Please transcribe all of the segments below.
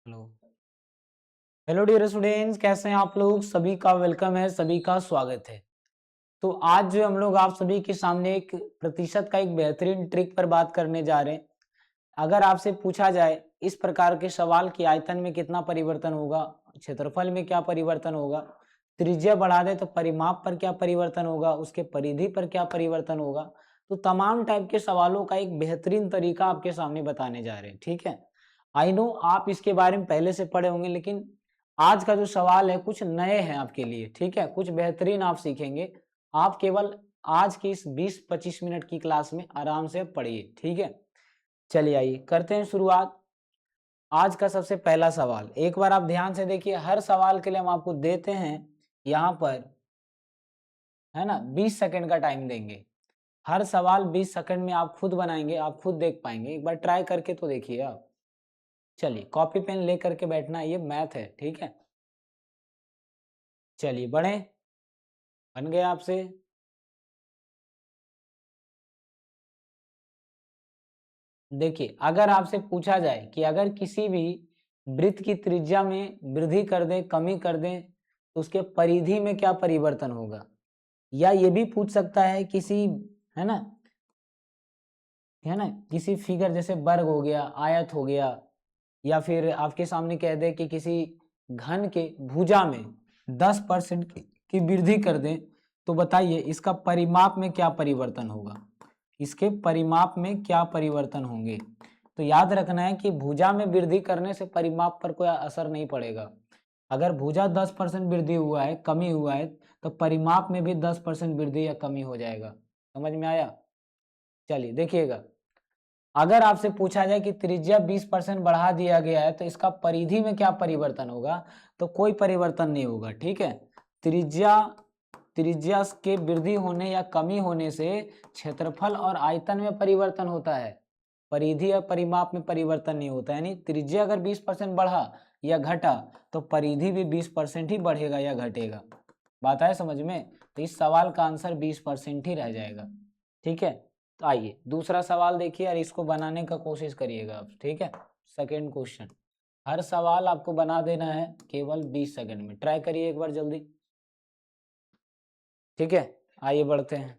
Hello hello dear students, कैसे हैं आप लोग? सभी का वेलकम है, सभी का स्वागत है। तो आज जो हम लोग आप सभी के सामने एक प्रतिशत का एक बेहतरीन ट्रिक पर बात करने जा रहे हैं। अगर आपसे पूछा जाए इस प्रकार के सवाल कि आयतन में कितना परिवर्तन होगा, क्षेत्रफल में क्या परिवर्तन होगा, त्रिज्या बढ़ा दे तो परिमाप पर क्या परिवर्तन होगा, उसके परिधि पर क्या परिवर्तन होगा, तो तमाम टाइप के सवालों का एक बेहतरीन तरीका आपके सामने बताने जा रहे हैं। ठीक है, आई नो आप इसके बारे में पहले से पढ़े होंगे, लेकिन आज का जो सवाल है कुछ नए हैं आपके लिए। ठीक है, कुछ बेहतरीन आप सीखेंगे। आप केवल आज की इस 20-25 मिनट की क्लास में आराम से पढ़िए। ठीक है, चलिए आइए करते हैं शुरुआत। आज का सबसे पहला सवाल एक बार आप ध्यान से देखिए। हर सवाल के लिए हम आपको देते हैं यहाँ पर, है ना, 20 सेकंड का टाइम देंगे। हर सवाल 20 सेकंड में आप खुद बनाएंगे, आप खुद देख पाएंगे। एक बार ट्राई करके तो देखिए आप। चलिए कॉपी पेन ले करके बैठना, ये मैथ है। ठीक है, चलिए बढ़े, बन गए आपसे। देखिए अगर आपसे पूछा जाए कि अगर किसी भी वृत्त की त्रिज्या में वृद्धि कर दें, कमी कर दें, तो उसके परिधि में क्या परिवर्तन होगा। या ये भी पूछ सकता है किसी, है ना, किसी फिगर जैसे वर्ग हो गया, आयत हो गया, या फिर आपके सामने कह दे कि किसी घन के भुजा में 10% की वृद्धि कर दें, तो बताइए इसका परिमाप में क्या परिवर्तन होगा, इसके परिमाप में क्या परिवर्तन होंगे। तो याद रखना है कि भुजा में वृद्धि करने से परिमाप पर कोई असर नहीं पड़ेगा। अगर भुजा 10% वृद्धि हुआ है, कमी हुआ है, तो परिमाप में भी 10% वृद्धि या कमी हो जाएगा। समझ में आया? चलिए देखिएगा, अगर आपसे पूछा जाए कि त्रिज्या 20% बढ़ा दिया गया है तो इसका परिधि में क्या परिवर्तन होगा, तो कोई परिवर्तन नहीं होगा। ठीक है, त्रिज्या त्रिज्या के वृद्धि होने या कमी होने से क्षेत्रफल और आयतन में परिवर्तन होता है, परिधि या परिमाप में परिवर्तन नहीं होता। यानी त्रिज्या अगर 20% बढ़ा या घटा तो परिधि भी 20% ही बढ़ेगा या घटेगा। बात आए समझ में? तो इस सवाल का आंसर 20% ही रह जाएगा। ठीक है, तो आइए दूसरा सवाल देखिए और इसको बनाने का कोशिश करिएगा आप। ठीक है, सेकेंड क्वेश्चन। हर सवाल आपको बना देना है केवल 20 सेकंड में। ट्राई करिए एक बार जल्दी। ठीक है, आइए बढ़ते हैं।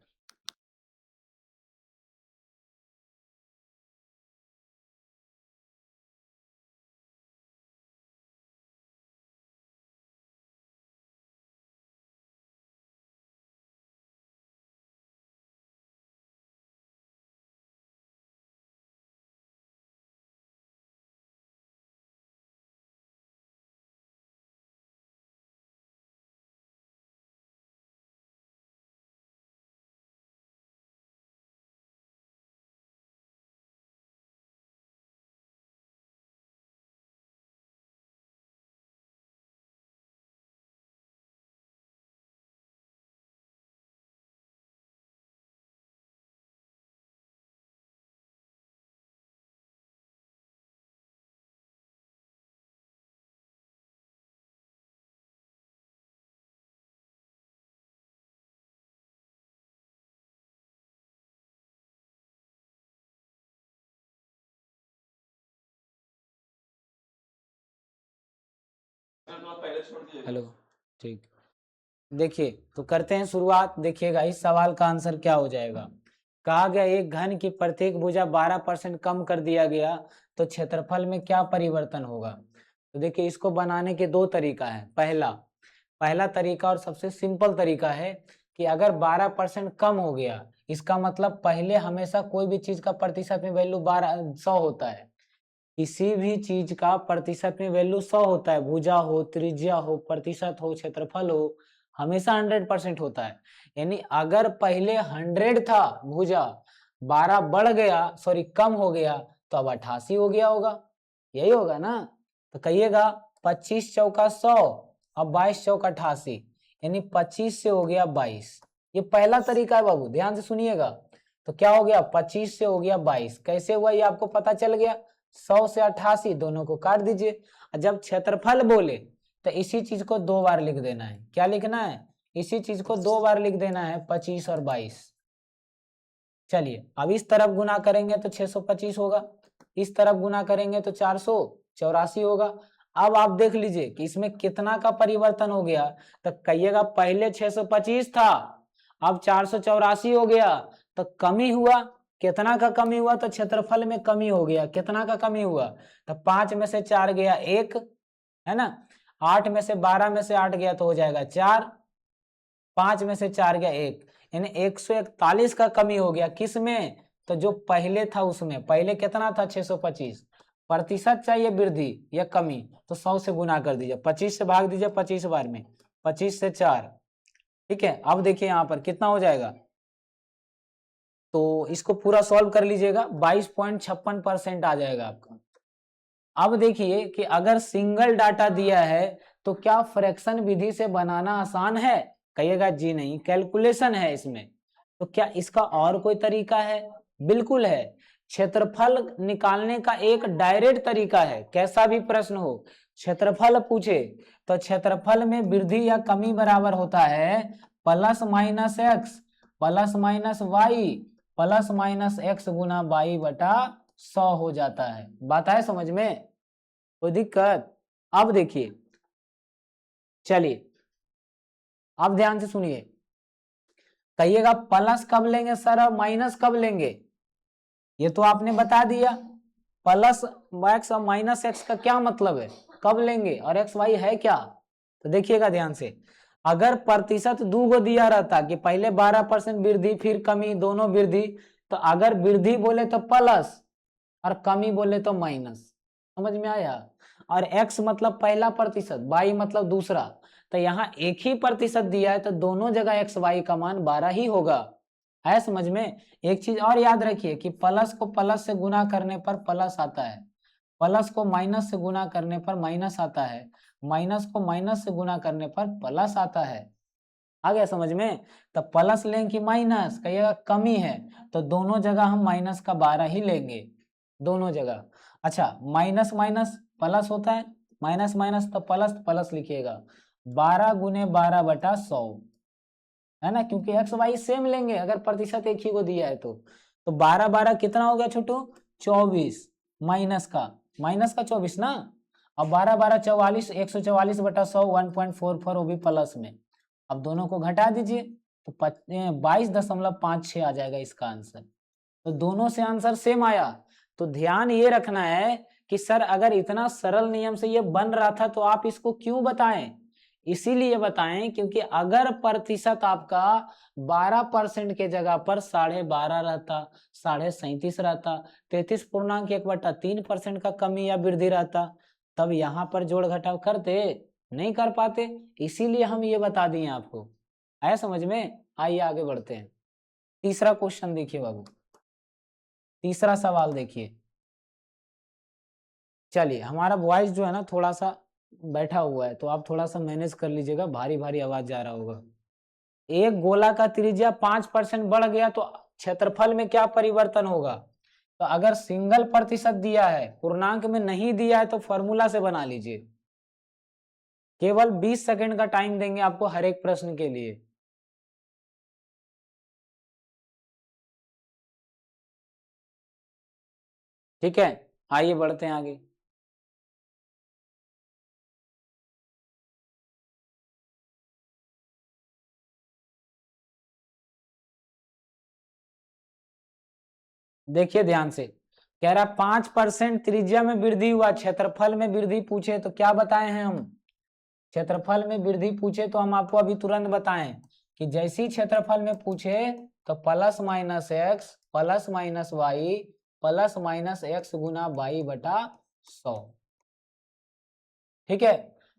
हेलो, ठीक। देखिए तो करते हैं शुरुआत। देखिएगा इस सवाल का आंसर क्या हो जाएगा। कहा गया एक घन की प्रत्येक भुजा 12% कम कर दिया गया तो क्षेत्रफल में क्या परिवर्तन होगा। तो देखिए इसको बनाने के दो तरीका है। पहला पहला तरीका और सबसे सिंपल तरीका है कि अगर 12% कम हो गया, इसका मतलब पहले हमेशा कोई भी चीज का प्रतिशत में वैल्यू 100 होता है। किसी भी चीज का प्रतिशत में वैल्यू 100 होता है, भुजा हो, त्रिज्या हो, प्रतिशत हो, क्षेत्रफल हो, हमेशा 100% होता है। यानी अगर पहले 100 था भुजा, 12 बढ़ गया, सॉरी कम हो गया, तो अब 88 हो गया होगा। यही होगा ना? तो कहिएगा 25 चौका 100, अब 22 चौका 88, यानी 25 से हो गया 22। ये पहला तरीका है बाबू, ध्यान से सुनिएगा। तो क्या हो गया, 25 से हो गया 22। कैसे हुआ ये आपको पता चल गया। 100 से 88 दोनों को काट दीजिए। जब क्षेत्रफल बोले तो इसी चीज को दो बार लिख देना है। क्या लिखना है? इसी चीज को दो बार लिख देना है, 25 और 22। चलिए अब इस तरफ गुना करेंगे तो 625 होगा, इस तरफ गुना करेंगे तो 484 होगा। अब आप देख लीजिए कि इसमें कितना का परिवर्तन हो गया। तो कहिएगा पहले 625 था, अब 484 हो गया, तो कमी हुआ। कितना का कमी हुआ? तो क्षेत्रफल में कमी हो गया। कितना का कमी हुआ? तो 5 में से 4 गया 1, है ना। 8 में से 12 में से 8 गया तो हो जाएगा 4, 5 में से 4 गया 1, यानी 141 का कमी हो गया। किस में? तो जो पहले था उसमें। पहले कितना था? 625। प्रतिशत चाहिए वृद्धि या कमी, तो 100 से गुना कर दीजिए, 25 से भाग दीजिए 25 बार में, 25 से 4। ठीक है, अब देखिए यहाँ पर कितना हो जाएगा। तो इसको पूरा सॉल्व कर लीजिएगा, 22.56% आ जाएगा आपका। अब देखिए कि अगर सिंगल डाटा दिया है तो क्या फ्रैक्शन विधि से बनाना आसान है? कहिएगा जी नहीं, कैलकुलेशन है इसमें। तो क्या इसका और कोई तरीका है? बिल्कुल है। क्षेत्रफल निकालने का एक डायरेक्ट तरीका है। कैसा भी प्रश्न हो, क्षेत्रफल पूछे तो क्षेत्रफल में वृद्धि या कमी बराबर होता है plus minus X plus minus Y plus minus X गुना वाई बटा 100 हो जाता है। बात है समझ में? कोई दिक्कत? अब देखिए, चलिए अब ध्यान से सुनिए। कहिएगा प्लस कब लेंगे सर और माइनस कब लेंगे? ये तो आपने बता दिया। प्लस एक्स और माइनस एक्स का क्या मतलब है, कब लेंगे, और एक्स वाई है क्या? तो देखिएगा ध्यान से। अगर प्रतिशत दो गो दिया रहता कि पहले 12% वृद्धि फिर कमी, दोनों वृद्धि, तो अगर वृद्धि बोले तो प्लस और कमी बोले तो माइनस। समझ में आया? और x मतलब पहला प्रतिशत, y मतलब दूसरा। तो यहाँ एक ही प्रतिशत दिया है तो दोनों जगह x y का मान 12 ही होगा। है समझ में? एक चीज और याद रखिए कि प्लस को प्लस से गुना करने पर प्लस आता है, प्लस को माइनस से गुना करने पर माइनस आता है, माइनस को माइनस से गुना करने पर प्लस आता है। आ गया समझ में? तो प्लस लें कि माइनस? कहिएगा कमी है, तो दोनों जगह हम माइनस का 12 ही लेंगे, दोनों जगह। अच्छा, माइनस माइनस प्लस होता है, माइनस माइनस तो प्लस, प्लस लिखिएगा 12 गुने 12 बटा 100, है ना, क्योंकि एक्स वाई सेम लेंगे अगर प्रतिशत एक ही को दिया है तो 12 12 कितना हो गया छोटू? 24, माइनस का 24 ना। अब 12 12 44, 144 बटा 100, 1.44, वो भी प्लस में। अब दोनों को घटा दीजिए तो 22.56 आ जाएगा इसका आंसर। तो दोनों से आंसर सेम आया। तो ध्यान ये रखना है कि सर अगर इतना सरल नियम से ये बन रहा था तो आप इसको क्यों बताएं? इसीलिए बताएं क्योंकि अगर प्रतिशत आपका 12% के जगह पर 12.5 रहता, 37.5 रहता, 33.1/3% का कमी या वृद्धि रहता, तब यहाँ पर जोड़ घटाव करते? नहीं कर पाते। इसीलिए हम ये बता दिए आपको। आया समझ में? आइए आगे बढ़ते हैं। तीसरा क्वेश्चन देखिए बाबू, तीसरा सवाल देखिए। चलिए, हमारा वॉइस जो है ना थोड़ा सा बैठा हुआ है, तो आप थोड़ा सा मैनेज कर लीजिएगा, भारी भारी आवाज जा रहा होगा। एक गोला का त्रिज्या 5% बढ़ गया तो क्षेत्रफल में क्या परिवर्तन होगा? तो अगर सिंगल प्रतिशत दिया है, पूर्णांक में नहीं दिया है, तो फॉर्मूला से बना लीजिए। केवल 20 सेकंड का टाइम देंगे आपको हर एक प्रश्न के लिए। ठीक है, आइए बढ़ते हैं आगे। देखिए ध्यान से, कह रहा 5% त्रिज्या में वृद्धि हुआ, क्षेत्रफल में वृद्धि पूछे तो क्या बताए हैं हम? क्षेत्रफल में वृद्धि पूछे तो हम आपको अभी तुरंत बताएं कि जैसी क्षेत्रफल में पूछे तो plus minus X plus minus Y plus minus X गुना वाई बटा 100। ठीक है,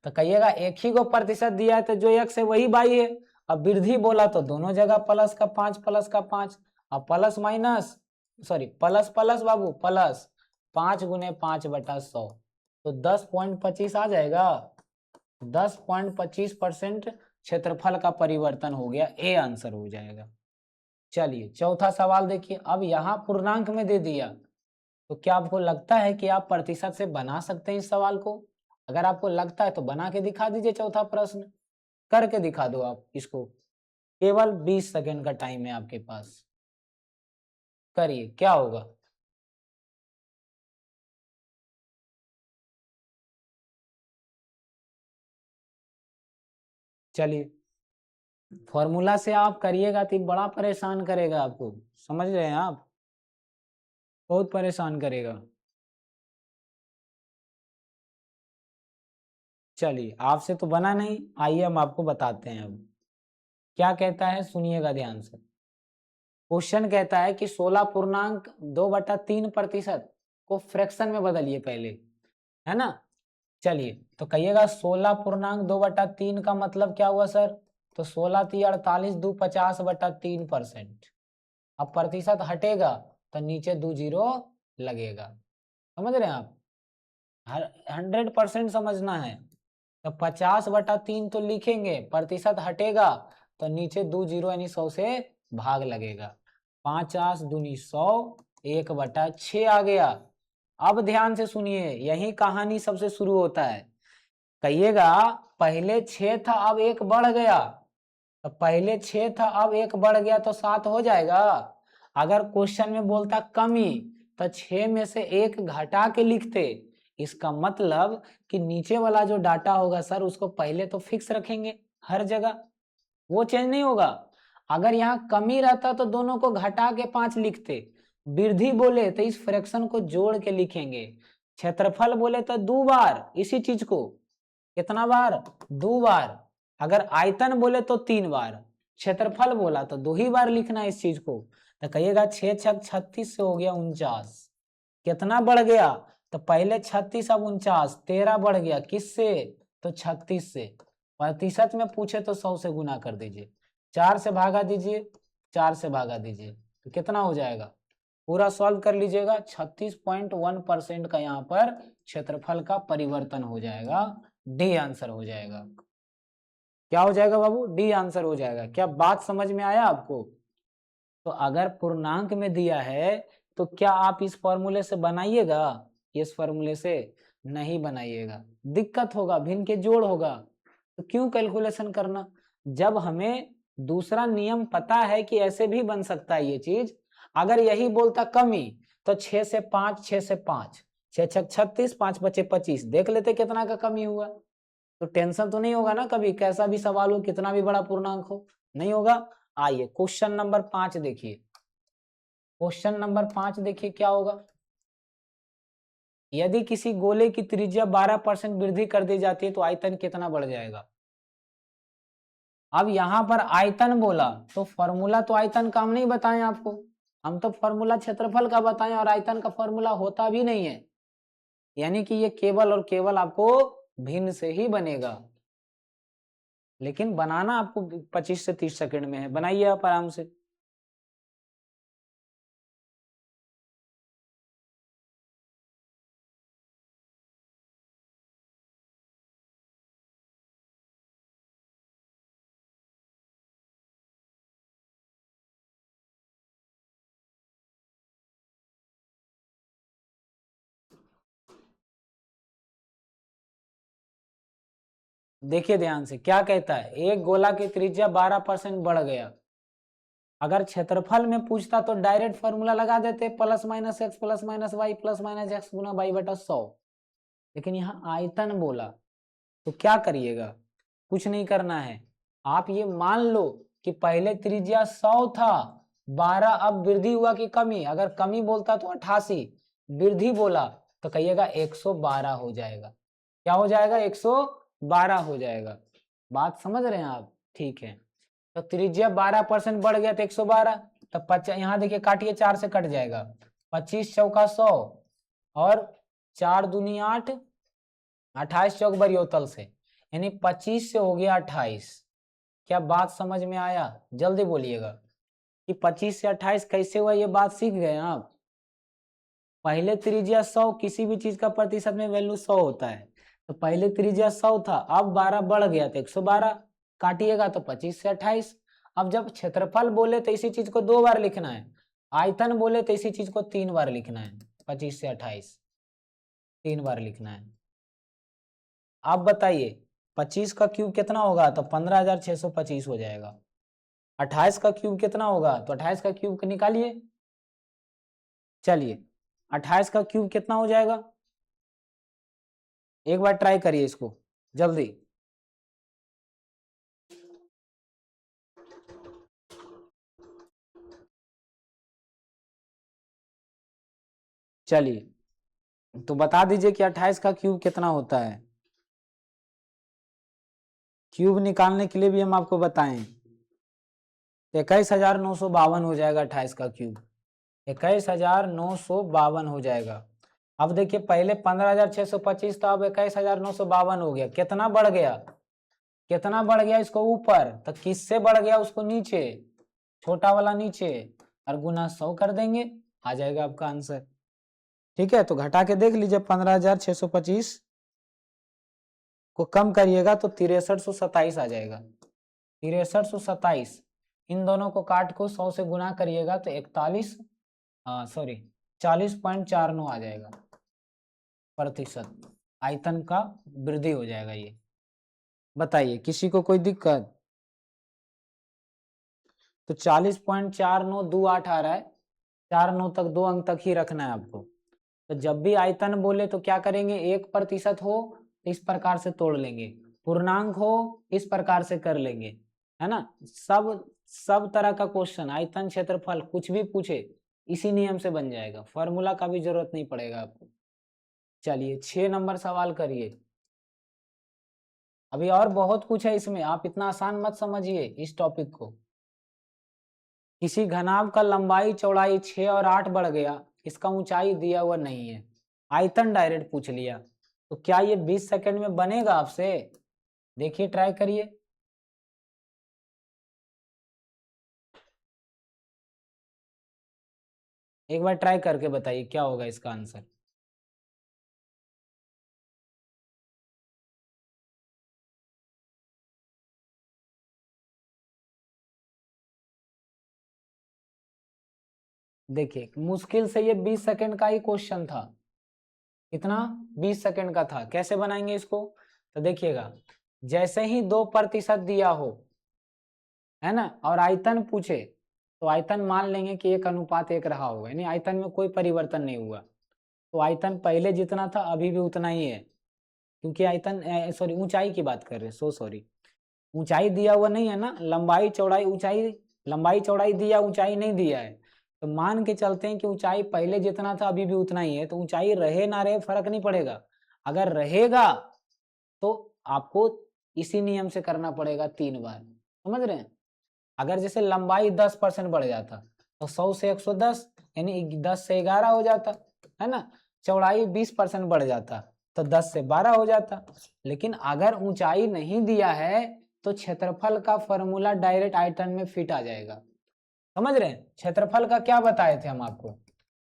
तो कहिएगा एक ही को प्रतिशत दिया है तो जो एक्स है वही वाई है। अब वृद्धि बोला तो दोनों जगह प्लस का 5 प्लस का 5, अब plus minus, sorry plus plus बाबू प्लस 5 गुने 5 बटा 100, तो 10.25 आ जाएगा। 10.25% क्षेत्रफल का परिवर्तन हो गया, ए आंसर हो जाएगा। चलिए चौथा सवाल देखिए। अब यहाँ पूर्णांक में दे दिया तो क्या आपको लगता है कि आप प्रतिशत से बना सकते हैं इस सवाल को? अगर आपको लगता है तो बना के दिखा दीजिए, चौथा प्रश्न करके दिखा दो आप इसको। केवल 20 सेकंड का टाइम है आपके पास, करिए क्या होगा। चलिए, फॉर्मूला से आप करिएगा तो बड़ा परेशान करेगा आपको, समझ रहे हैं आप, बहुत परेशान करेगा। चलिए, आपसे तो बना नहीं, आइए हम आपको बताते हैं अब क्या कहता है, सुनिएगा ध्यान से। क्वेश्चन कहता है कि 16.2/3% को फ्रैक्शन में बदलिए पहले, है ना। चलिए, तो कहिएगा 16.2/3 का मतलब क्या हुआ सर, तो 16 × 48 = 50/3%। अब प्रतिशत हटेगा तो नीचे 2 जीरो लगेगा, समझ रहे हैं आप, 100% समझना है। तो 50/3 तो लिखेंगे, प्रतिशत हटेगा तो नीचे 2 जीरो यानी 100 से भाग लगेगा। 50 दूनी 100, 1/6 आ गया। अब ध्यान से सुनिए, यही कहानी सबसे शुरू होता है। कहिएगा पहले 6 था अब 1 बढ़ गया, तो पहले 6 था अब 1 बढ़ गया तो 7 हो जाएगा। अगर क्वेश्चन में बोलता कमी तो 6 में से 1 घटा के लिखते। इसका मतलब कि नीचे वाला जो डाटा होगा सर उसको पहले तो फिक्स रखेंगे हर जगह, वो चेंज नहीं होगा। अगर यहाँ कमी रहता तो दोनों को घटा के 5 लिखते, वृद्धि बोले तो इस फ्रैक्शन को जोड़ के लिखेंगे, क्षेत्रफल बोले तो 2 बार इसी चीज को, कितना बार, 2 बार। अगर आयतन बोले तो 3 बार, क्षेत्रफल बोला तो 2 ही बार लिखना है इस चीज को। तो कहिएगा 6 × 6 = 36 से हो गया 49। कितना बढ़ गया, तो पहले 36 अब 49, 13 बढ़ गया किससे, तो 36 से। प्रतिशत में पूछे तो 100 से गुना कर दीजिए, 4 से भागा दीजिए, 4 से भागा दीजिए, तो कितना हो जाएगा, पूरा सॉल्व कर लीजिएगा। 36.1% का यहाँ पर क्षेत्रफल का परिवर्तन हो जाएगा, डी आंसर हो जाएगा। क्या हो जाएगा बाबू, डी आंसर हो जाएगा। क्या बात समझ में आया आपको। तो अगर पूर्णांक में दिया है तो क्या आप इस फॉर्मूले से बनाइएगा, इस फॉर्मूले से नहीं बनाइएगा, दिक्कत होगा, भिन्न के जोड़ होगा। तो क्यों कैलकुलेशन करना, जब हमें दूसरा नियम पता है कि ऐसे भी बन सकता है ये चीज। अगर यही बोलता कमी तो 6 से 5, 6 से 5, 6 × 6 = 36, 5 बचे 25, देख लेते कितना का कमी हुआ। तो टेंशन तो नहीं होगा ना कभी, कैसा भी सवाल हो, कितना भी बड़ा पूर्णांक हो, नहीं होगा। आइए क्वेश्चन नंबर 5 देखिए, क्वेश्चन नंबर 5 देखिए क्या होगा। यदि किसी गोले की त्रिज्या 12% वृद्धि कर दी जाती है तो आयतन कितना बढ़ जाएगा। अब यहां पर आयतन बोला तो फॉर्मूला तो आयतन का हम नहीं बताएं आपको, हम तो फॉर्मूला क्षेत्रफल का बताएं, और आयतन का फॉर्मूला होता भी नहीं है, यानी कि ये केवल और केवल आपको भिन्न से ही बनेगा। लेकिन बनाना आपको 25 से 30 सेकंड में है, बनाइए आप आराम से। देखिए ध्यान से क्या कहता है, एक गोला की त्रिज्या 12% बढ़ गया। अगर क्षेत्रफल में पूछता तो डायरेक्ट फॉर्मूला लगा देते, +-x +-y +-x गुना y/100। लेकिन यहाँ आयतन बोला तो क्या करिएगा, कुछ नहीं करना है। आप ये मान लो कि पहले त्रिज्या 100 था, 12 अब वृद्धि हुआ कि कमी, अगर कमी बोलता तो 88, वृद्धि बोला तो कहिएगा 112 हो जाएगा। क्या हो जाएगा, 112 हो जाएगा। बात समझ रहे हैं आप, ठीक है। तो त्रिज्या 12% बढ़ गया तो 112, तो यहाँ देखिए काटिए, 4 से कट जाएगा, 25 चौका 100 और 4 दूनी 8, 28 चौक बरियोतल से, यानी 25 से हो गया 28। क्या बात समझ में आया, जल्दी बोलिएगा कि 25 से 28 कैसे हुआ, ये बात सीख गए आप। पहले त्रिज्या 100, किसी भी चीज का प्रतिशत में वैल्यू 100 होता है, तो पहले त्रिज्या 100 था, अब 12 बढ़ गया तो 112, काटिएगा तो 25 से 28। अब जब क्षेत्रफल बोले तो इसी चीज को 2 बार लिखना है, आयतन बोले तो इसी चीज को 3 बार लिखना है, 25 से 28 3 बार लिखना है। आप बताइए 25 का क्यूब कितना होगा, तो 15,625 हो जाएगा। 28 का क्यूब कितना होगा, तो 28 का क्यूब निकालिए। चलिए 28 का क्यूब कितना हो जाएगा, एक बार ट्राई करिए इसको जल्दी। चलिए तो बता दीजिए कि 28 का क्यूब कितना होता है। क्यूब निकालने के लिए भी हम आपको बताएं, 21,952 हो जाएगा 28 का क्यूब, 21,952 हो जाएगा। अब देखिए पहले 15,625 था, अब 21,952 हो गया। कितना बढ़ गया, कितना बढ़ गया, इसको ऊपर तो किससे बढ़ गया, उसको नीचे, छोटा वाला नीचे, और गुना 100 कर देंगे, आ जाएगा आपका आंसर। ठीक है, तो घटा के देख लीजिए, 15,625 को कम करिएगा तो 6327 आ जाएगा, 6327। इन दोनों को काट को 100 से गुना करिएगा तो 40.49 आ जाएगा प्रतिशत, आयतन का वृद्धि हो जाएगा ये। बताइए किसी को कोई दिक्कत? तो 40.4928 आ रहा है, 49 तक 2 अंक तक ही रखना है आपको। तो जब भी आयतन बोले तो क्या करेंगे, 1% हो इस प्रकार से तोड़ लेंगे, पूर्णांक हो इस प्रकार से कर लेंगे, है ना। सब तरह का क्वेश्चन, आयतन, क्षेत्रफल, कुछ भी पूछे इसी नियम से बन जाएगा, फॉर्मूला का भी जरूरत नहीं पड़ेगा आपको। चलिए 6 नंबर सवाल करिए। अभी और बहुत कुछ है इसमें, आप इतना आसान मत समझिए इस टॉपिक को। किसी घनाभ का लंबाई चौड़ाई 6 और 8 बढ़ गया, इसका ऊंचाई दिया हुआ नहीं है, आयतन डायरेक्ट पूछ लिया, तो क्या ये 20 सेकंड में बनेगा आपसे? देखिए ट्राई करिए। एक बार ट्राई करके बताइए क्या होगा इसका आंसर। देखिए मुश्किल से ये 20 सेकंड का ही क्वेश्चन था, कितना, 20 सेकंड का था। कैसे बनाएंगे इसको, तो देखिएगा, जैसे ही 2% दिया हो, है ना, और आयतन पूछे, तो आयतन मान लेंगे कि 1:1 रहा होगा, यानी आयतन में कोई परिवर्तन नहीं हुआ। तो आयतन पहले जितना था अभी भी उतना ही है, क्योंकि आयतन सॉरी ऊंचाई की बात कर रहे हैं, सॉरी, ऊंचाई दिया हुआ नहीं है ना, लंबाई चौड़ाई ऊंचाई, लंबाई चौड़ाई दिया, ऊंचाई नहीं दिया है। तो मान के चलते हैं कि ऊंचाई पहले जितना था अभी भी उतना ही है, तो ऊंचाई रहे ना रहे फर्क नहीं पड़ेगा। अगर रहेगा तो आपको इसी नियम से करना पड़ेगा 3 बार, समझ रहे हैं। अगर जैसे लंबाई 10% बढ़ जाता तो 100 से 110, यानी 10 से 11 हो जाता, है ना। चौड़ाई 20% बढ़ जाता तो 10 से 12 हो जाता। लेकिन अगर ऊंचाई नहीं दिया है तो क्षेत्रफल का फॉर्मूला डायरेक्ट आयतन में फिट आ जाएगा, समझ रहे हैं। क्षेत्रफल का क्या बताए थे हम आपको,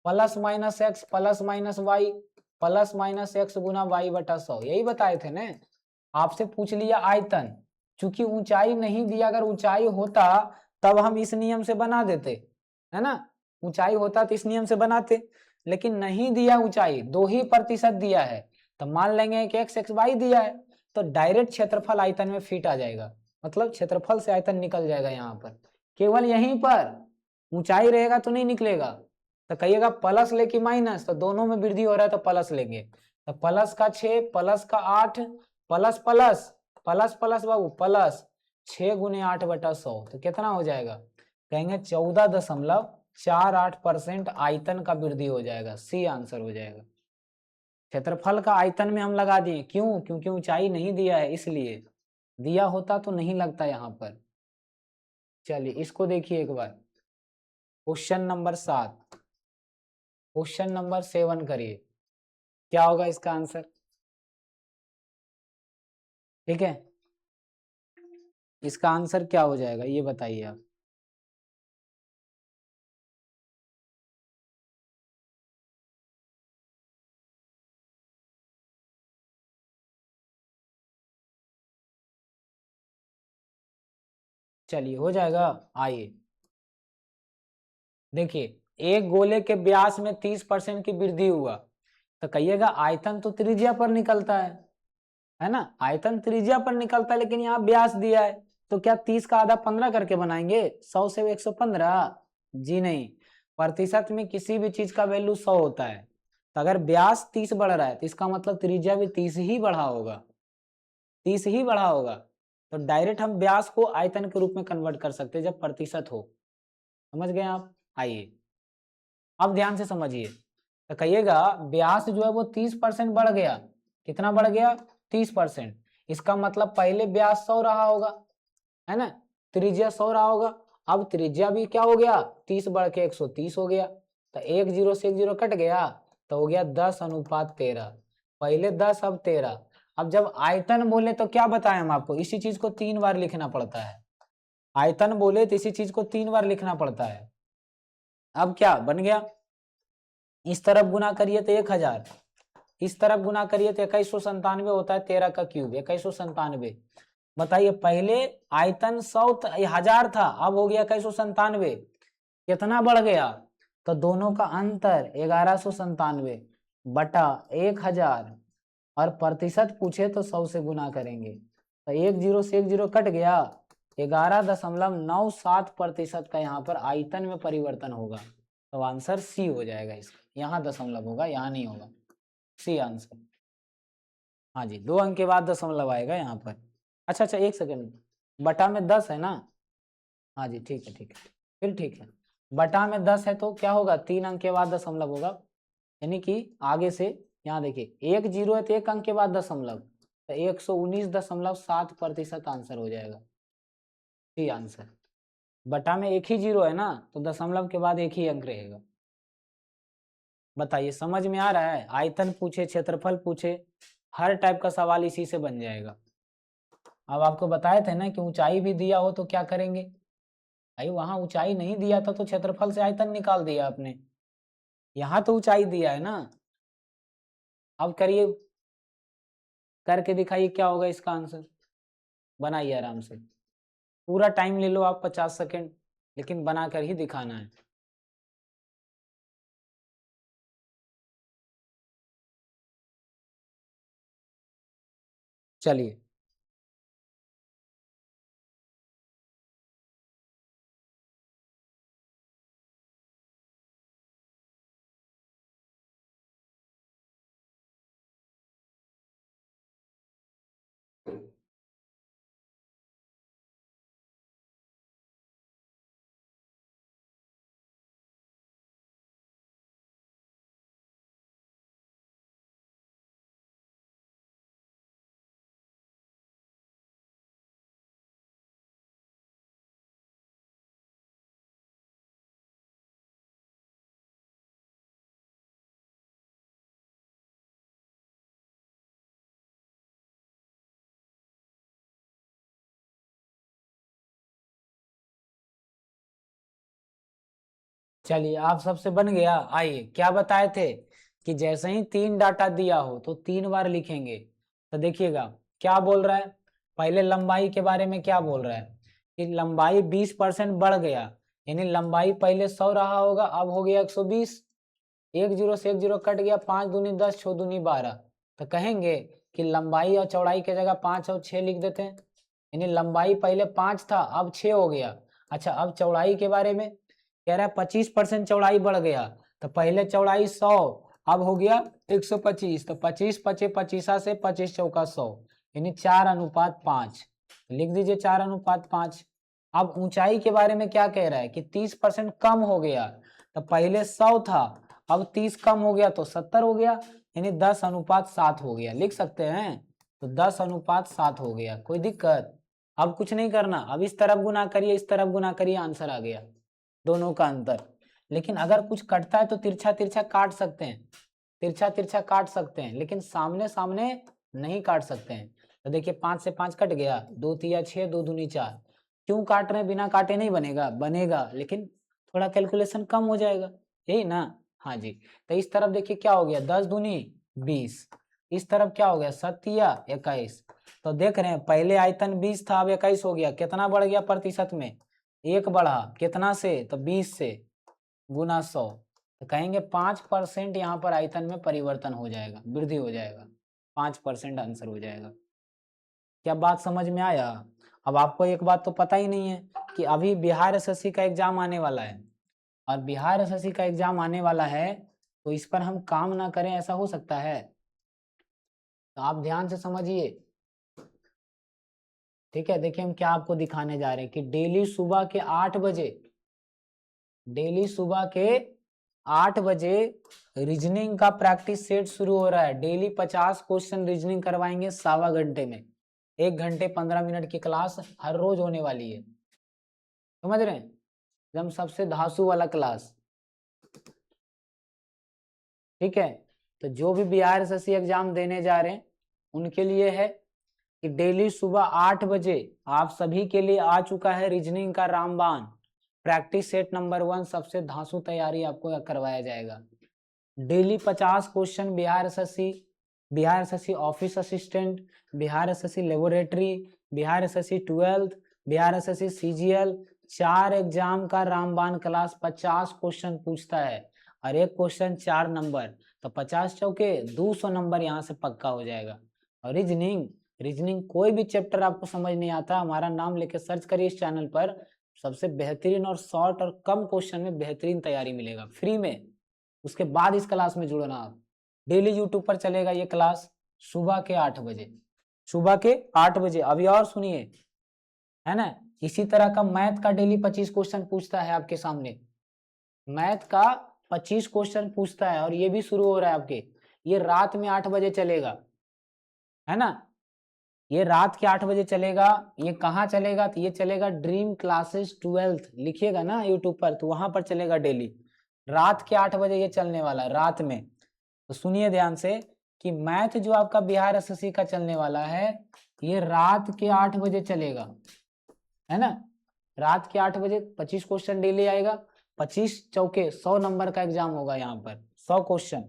+-x +-y +-x गुना y बटा 100, यही बताए थे ना। आपसे पूछ लिया आयतन, चूंकि ऊंचाई नहीं दिया, अगर ऊंचाई होता तब हम इस नियम से बना देते, है ना, ऊंचाई होता तो इस नियम से बनाते, लेकिन नहीं दिया ऊंचाई, 2% दिया है, तो मान लेंगे कि x y दिया है, तो डायरेक्ट क्षेत्रफल आयतन में फिट आ जाएगा, मतलब क्षेत्रफल से आयतन निकल जाएगा यहाँ पर, केवल यहीं पर। ऊंचाई रहेगा तो नहीं निकलेगा। तो कहिएगा प्लस लेके माइनस, तो दोनों में वृद्धि हो रहा है तो प्लस लेंगे, तो +6 +8 प्लस प्लस प्लस प्लस बाबू प्लस 6 गुने 8 बटा 100, तो कितना हो जाएगा, कहेंगे 14.48% आयतन का वृद्धि हो जाएगा, सी आंसर हो जाएगा। क्षेत्रफल का आयतन में हम लगा दिए, क्यों, क्योंकि ऊंचाई नहीं दिया है, इसलिए, दिया होता तो नहीं लगता यहाँ पर। चलिए इसको देखिए एक बार, क्वेश्चन नंबर 7, क्वेश्चन नंबर 7 करिए, क्या होगा इसका आंसर। ठीक है, इसका आंसर क्या हो जाएगा ये बताइए आप। चलिए हो जाएगा, आइए देखिए, एक गोले के व्यास में 30% की वृद्धि हुआ, तो कहिएगा आयतन तो त्रिज्या पर निकलता है ना, आयतन त्रिज्या पर निकलता है, लेकिन यहाँ व्यास दिया है, तो क्या 30 का आधा 15 करके बनाएंगे, 100 से 115, जी नहीं। प्रतिशत में किसी भी चीज का वैल्यू 100 होता है, तो अगर व्यास 30 बढ़ रहा है तो इसका मतलब त्रिज्या भी 30 ही बढ़ा होगा, 30 ही बढ़ा होगा। तो डायरेक्ट हम व्यास को आयतन के रूप में कन्वर्ट कर सकते हैं जब प्रतिशत हो, समझ गए आप। आइए अब ध्यान से समझिए, तो कहिएगा व्यास जो है वो 30% बढ़ गया। कितना बढ़ गया? 30%। इसका मतलब पहले व्यास 100 रहा होगा, है ना, त्रिज्या 100 रहा होगा। अब त्रिज्या भी क्या हो गया? 30 बढ़ के 130 हो गया। तो 1 0 से 1 0 कट गया, तो हो गया 10:13। पहले 10 अब 13। अब जब आयतन बोले तो क्या बताएं हम आपको, इसी चीज को 3 बार लिखना पड़ता है। आयतन बोले तो इसी चीज को 3 बार लिखना पड़ता है। अब क्या बन गया? इस तरफ गुना करिए तो 1000, इस तरफ गुना करिए तो 2197 होता है, 13 का क्यूब 2197। बताइए पहले आयतन 100,000 था, अब हो गया 2197। कितना बढ़ गया? तो दोनों का अंतर 1197 बटा 1000, और प्रतिशत पूछे तो 100 से गुना करेंगे। तो 1 0 से 1 0 कट गया, 11.97% का यहाँ पर आयतन में परिवर्तन होगा। तो आंसर सी हो जाएगा इसका, यहाँ दशमलव होगा, यहाँ नहीं होगा। C answer. हाँ जी, 2 अंक के बाद दशमलव आएगा यहाँ पर। अच्छा अच्छा, 1 सेकंड, बटा में 10 है ना? हाँ जी, ठीक है ठीक है, फिर ठीक है। बटा में 10 है तो क्या होगा? 3 अंक के बाद दशमलव होगा, यानी कि आगे से यहाँ देखिए 1 0 है तो 1 अंक के बाद दशमलव, तो 119.7% आंसर हो जाएगा। C answer. बटा में एक ही 0 है ना, तो दशमलव के बाद एक ही अंक रहेगा। बताइए समझ में आ रहा है? आयतन पूछे, क्षेत्रफल पूछे, हर टाइप का सवाल इसी से बन जाएगा। अब आपको बताए थे ना कि ऊंचाई भी दिया हो तो क्या करेंगे। भाई वहां ऊंचाई नहीं दिया था तो क्षेत्रफल से आयतन निकाल दिया आपने, यहाँ तो ऊंचाई दिया है ना। अब करिए, करके दिखाइए क्या होगा इसका आंसर। बनाइए आराम से, पूरा टाइम ले लो आप 50 सेकेंड, लेकिन बनाकर ही दिखाना है। चलिए, चलिए आप सबसे बन गया। आइए, क्या बताए थे कि जैसे ही 3 डाटा दिया हो तो 3 बार लिखेंगे। तो देखिएगा क्या बोल रहा है, पहले लंबाई के बारे में क्या बोल रहा है कि लंबाई 20% बढ़ गया, यानी लंबाई पहले 100 रहा होगा, अब हो गया 120। 1 0 से 1 0 कट गया, 5 दूनी 10, 6 दूनी 12। तो कहेंगे कि लंबाई और चौड़ाई की जगह 5 और 6 लिख देते हैं, यानी लंबाई पहले 5 था अब 6 हो गया। अच्छा, अब चौड़ाई के बारे में कह रहा है 25% चौड़ाई बढ़ गया, तो पहले चौड़ाई 100, अब हो गया 125। तो 25 पचे 25 से 25 चौका 100, यानी 4:5 लिख दीजिए, 4:5। अब ऊंचाई के बारे में क्या कह रहा है कि 30% कम हो गया, तो पहले 100 था, अब 30 कम हो गया तो 70 हो गया, यानी 10:7 हो गया। लिख सकते हैं, तो 10:7 हो गया। कोई दिक्कत? अब कुछ नहीं करना, अब इस तरफ गुना करिए, इस तरफ गुना करिए, आंसर आ गया दोनों का अंतर। लेकिन अगर कुछ कटता है तो तिरछा तिरछा काट सकते हैं, तिरछा तिरछा काट सकते हैं, लेकिन सामने सामने नहीं काट सकते हैं। तो देखिए 5 से 5 कट गया, 2 तिया 6, 2 दूनी 4। क्यों काट रहे हैं? बिना काटे नहीं बनेगा, बनेगा, लेकिन थोड़ा कैलकुलेशन कम हो जाएगा, यही ना। हाँ जी, तो इस तरफ देखिए क्या हो गया, 10 दूनी 20, इस तरफ क्या हो गया, 7 तिया 21। तो देख रहे हैं पहले आयतन 20 था, अब 21 हो गया। कितना बढ़ गया प्रतिशत में? 1 बढ़ा, कितना से? तो 20 से, गुना 100। तो कहेंगे 5% यहाँ पर आयतन में परिवर्तन हो जाएगा, वृद्धि हो जाएगा, 5% आंसर हो जाएगा। क्या बात समझ में आया? अब आपको एक बात तो पता ही नहीं है कि अभी बिहार एसएससी का एग्जाम आने वाला है, और बिहार एसएससी का एग्जाम आने वाला है, तो इस पर हम काम ना करें ऐसा हो सकता है? तो आप ध्यान से समझिए, ठीक है। देखिए हम क्या आपको दिखाने जा रहे हैं कि डेली सुबह के 8 बजे, डेली सुबह के 8 बजे रीजनिंग का प्रैक्टिस सेट शुरू हो रहा है। डेली 50 क्वेश्चन रीजनिंग करवाएंगे 1.25 घंटे में। 1 घंटे 15 मिनट की क्लास हर रोज होने वाली है, समझ रहे हैं, एकदम सबसे धांसू वाला क्लास। ठीक है, तो जो भी बिहार एसएससी एग्जाम देने जा रहे हैं उनके लिए है कि डेली सुबह 8 बजे आप सभी के लिए आ चुका है रीजनिंग का रामबाण प्रैक्टिस सेट नंबर 1। सबसे धांसू तैयारी आपको करवाया जाएगा। Daily 50 question Bihar SSC office assistant, Bihar SSC laboratory, Bihar SSC 12th, Bihar SSC CGL, 4 exam का रामबाण क्लास 50 क्वेश्चन पूछता है और एक क्वेश्चन 4 नंबर, तो 50 चौके 200 नंबर यहाँ से पक्का हो जाएगा। और रीजनिंग कोई भी चैप्टर आपको समझ नहीं आता, हमारा नाम लेके सर्च करिए इस चैनल पर, सबसे बेहतरीन और शॉर्ट और कम क्वेश्चन में बेहतरीन तैयारी मिलेगा फ्री में। उसके बाद इस क्लास में जुड़ना आप। डेली यूट्यूब पर चलेगा ये क्लास सुबह के 8 बजे, सुबह के 8 बजे। अभी और सुनिए, है ना, इसी तरह का मैथ का डेली 25 क्वेश्चन पूछता है आपके सामने, मैथ का 25 क्वेश्चन पूछता है और ये भी शुरू हो रहा है आपके, ये रात में 8 बजे चलेगा, है ना, ये रात के 8 बजे चलेगा। ये कहाँ चलेगा, तो ये चलेगा ड्रीम क्लासेस 12th, लिखिएगा ना यूट्यूब पर, तो वहां पर चलेगा डेली रात के 8 बजे ये चलने वाला है रात में। तो सुनिए ध्यान से कि मैथ जो आपका बिहार एसएससी का चलने वाला है ये रात के 8 बजे चलेगा, है ना, रात के 8 बजे 25 क्वेश्चन डेली आएगा। 25 चौके 100 नंबर का एग्जाम होगा यहाँ पर, 100 क्वेश्चन,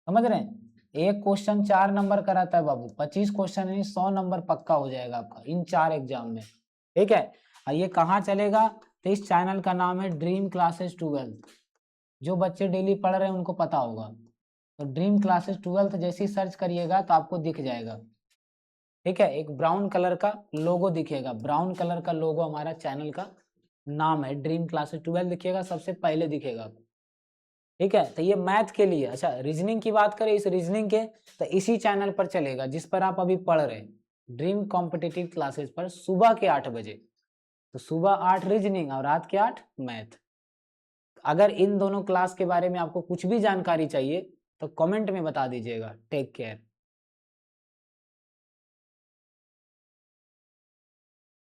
समझ रहे हैं। एक क्वेश्चन 4 नंबर का रहता है बाबू, 25 क्वेश्चन यानी 100 नंबर पक्का हो जाएगा आपका इन 4 एग्जाम में। ठीक है, और ये कहाँ चलेगा, तो इस चैनल का नाम है ड्रीम क्लासेस 12th। जो बच्चे डेली पढ़ रहे हैं उनको पता होगा, तो ड्रीम क्लासेस 12th जैसे ही सर्च करिएगा तो आपको दिख जाएगा। ठीक है, एक ब्राउन कलर का लोगो दिखेगा, ब्राउन कलर का लोगो हमारा चैनल का नाम है ड्रीम क्लासेस 12 दिखेगा, सबसे पहले दिखेगा आपको। ठीक है, तो ये मैथ के लिए। अच्छा, रीजनिंग की बात करें, इस रीजनिंग के तो इसी चैनल पर चलेगा जिस पर आप अभी पढ़ रहे हैं, ड्रीम कॉम्पिटिटिव क्लासेस पर सुबह के 8 बजे। तो सुबह 8 रीजनिंग और रात के 8 मैथ। अगर इन दोनों क्लास के बारे में आपको कुछ भी जानकारी चाहिए तो कमेंट में बता दीजिएगा। Take care.